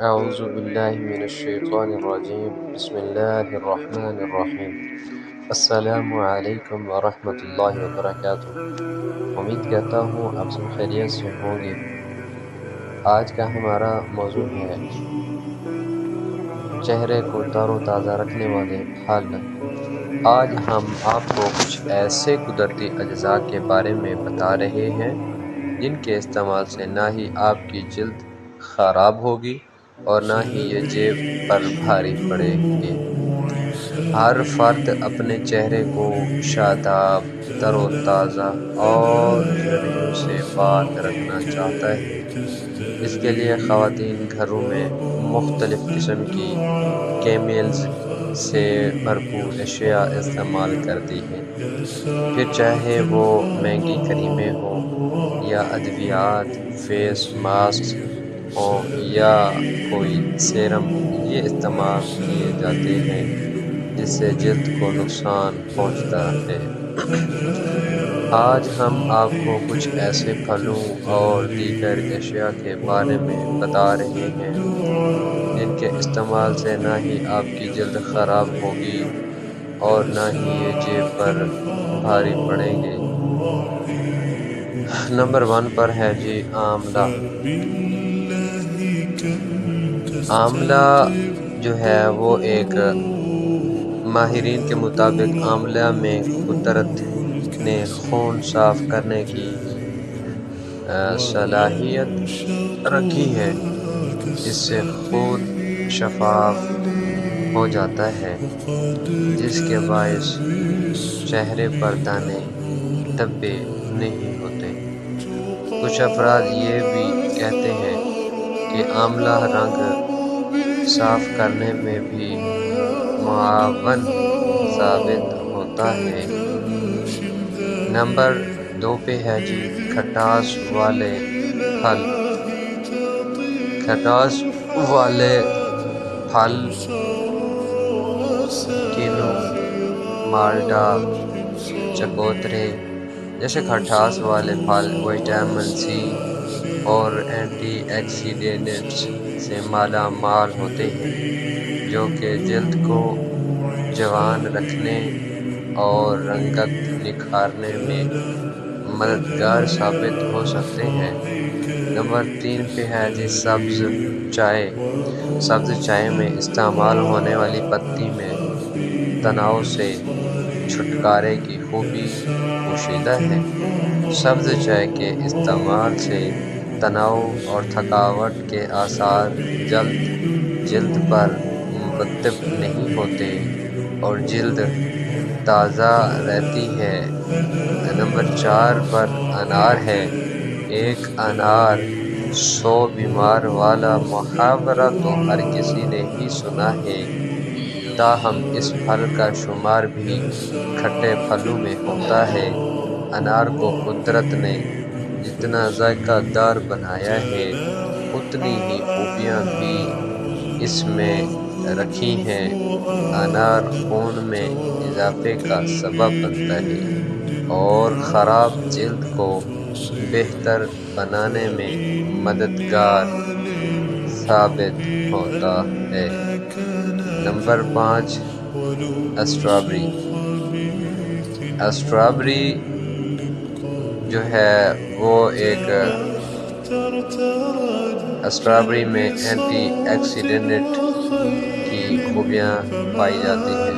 اعوذ باللہ من الشیطان الرجیم بسم اللہ الرحمن الرحیم السلام علیکم ورحمۃ اللہ وبرکاتہ۔ امید کرتا ہوں آپ سب خیریت سے ہوں گے۔ آج کا ہمارا موضوع ہے چہرے کو تر و تازہ رکھنے والے پھل۔ آج ہم آپ کو کچھ ایسے قدرتی اجزاء کے بارے میں بتا رہے ہیں جن کے استعمال سے نہ ہی آپ کی جلد خراب ہوگی اور نہ ہی یہ جیب پر بھاری پڑے گی۔ ہر فرد اپنے چہرے کو شاداب، تر و تازہ اور جھریوں سے پاک رکھنا چاہتا ہے۔ اس کے لیے خواتین گھروں میں مختلف قسم کی کیمیکلز سے بھرپور اشیاء استعمال کرتی ہیں، پھر چاہے وہ مہنگی کریمیں ہوں یا ادویات، فیس ماسک ہوں یا کوئی سیرم، یہ استعمال کیے جاتے ہیں جس سے جلد کو نقصان پہنچتا ہے۔ آج ہم آپ کو کچھ ایسے پھلوں اور دیگر اشیاء کے بارے میں بتا رہے ہیں جن کے استعمال سے نہ ہی آپ کی جلد خراب ہوگی اور نہ ہی یہ جیب پر بھاری پڑیں گے۔ نمبر 1 پر ہے جی آملہ۔ آملہ جو ہے وہ ایک ماہرین کے مطابق آملہ میں قدرت نے خون صاف کرنے کی صلاحیت رکھی ہے۔ اس سے خون شفاف ہو جاتا ہے جس کے باعث چہرے پر دانے دھبے نہیں ہوتے۔ کچھ افراد یہ بھی کہتے ہیں کہ آملہ رنگ صاف کرنے میں بھی معاون ثابت ہوتا ہے۔ نمبر 2 پہ ہے جی کھٹاس والے پھل۔ کھٹاس والے پھل کینو، مالٹا، چکوترے جیسے کھٹاس والے پھل وٹامن سی اور اینٹی آکسیڈینٹس سے مالا مال ہوتے ہیں، جو کہ جلد کو جوان رکھنے اور رنگت نکھارنے میں مددگار ثابت ہو سکتے ہیں۔ نمبر 3 پہ ہے جی سبز چائے۔ سبز چائے میں استعمال ہونے والی پتی میں تناؤ سے چھٹکارے کی خوبی پوشیدہ ہے۔ سبز چائے کے استعمال سے تناؤ اور تھکاوٹ کے آثار جلد پر مرتب نہیں ہوتے اور جلد تازہ رہتی ہے۔ نمبر 4 پر انار ہے۔ ایک انار 100 بیمار والا محاورہ تو ہر کسی نے ہی سنا ہے، تاہم اس پھل کا شمار بھی کھٹے پھلوں میں ہوتا ہے۔ انار کو قدرت نے جتنا ذائقہ دار بنایا ہے اتنی ہی خوبیاں بھی اس میں رکھی ہیں۔ انار خون میں اضافے کا سبب بنتا ہے اور خراب جلد کو بہتر بنانے میں مددگار ثابت ہوتا ہے۔ Number 5 strawberry. اسٹرابیری جو ہے وہ اسٹرابیری میں اینٹی آکسیڈنٹ کی خوبیاں پائی جاتی ہیں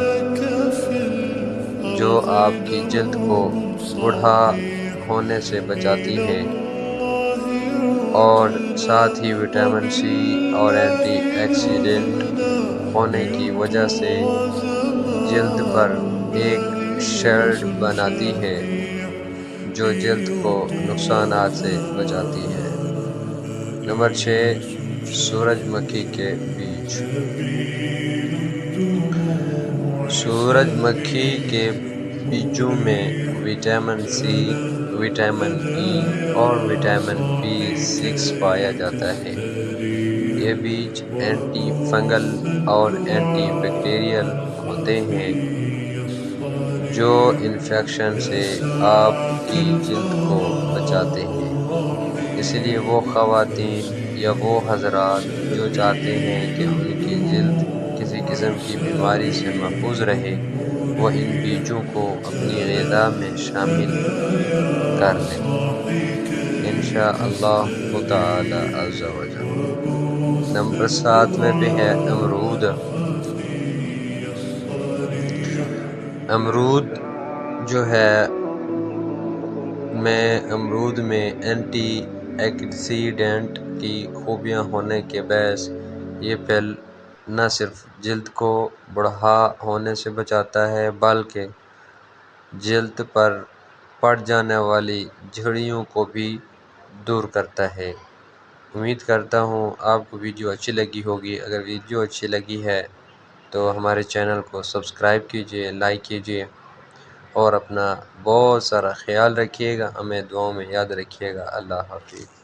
جو آپ کی جلد کو بوڑھا ہونے سے بچاتی ہے اور ساتھ ہی وٹامن سی اور اینٹی آکسیڈنٹ ہونے کی وجہ سے جلد پر ایک شیلڈ بناتی ہے جو جلد کو نقصانات سے بچاتی ہے۔ نمبر 6 سورج مکھی کے بیج۔ سورج مکھی کے بیجوں میں وٹامن سی، وٹامن ای اور وٹامن B6 پایا جاتا ہے۔ یہ بیج اینٹی فنگل اور اینٹی بیکٹیریل ہوتے ہیں جو انفیکشن سے آپ کی جلد کو بچاتے ہیں۔ اس لیے وہ خواتین یا وہ حضرات جو چاہتے ہیں کہ ان کی جلد کسی قسم کی بیماری سے محفوظ رہے، وہ ان بیجوں کو اپنی غذا میں شامل کر لیں انشاءاللہ تعالی عز و جل۔ نمبر 7 میں پہ ہے امرود۔ امرود جو ہے امرود میں اینٹی آکسیڈنٹ کی خوبیاں ہونے کے باعث یہ پھل نہ صرف جلد کو بڑھا ہونے سے بچاتا ہے بلکہ جلد پر پڑ جانے والی جھریوں کو بھی دور کرتا ہے۔ امید کرتا ہوں آپ کو ویڈیو اچھی لگی ہوگی۔ اگر ویڈیو اچھی لگی ہے تو ہمارے چینل کو سبسکرائب کیجیے، لائک کیجیے اور اپنا بہت سارا خیال رکھیے گا، ہمیں دعاؤں میں یاد رکھیے گا۔ اللہ حافظ۔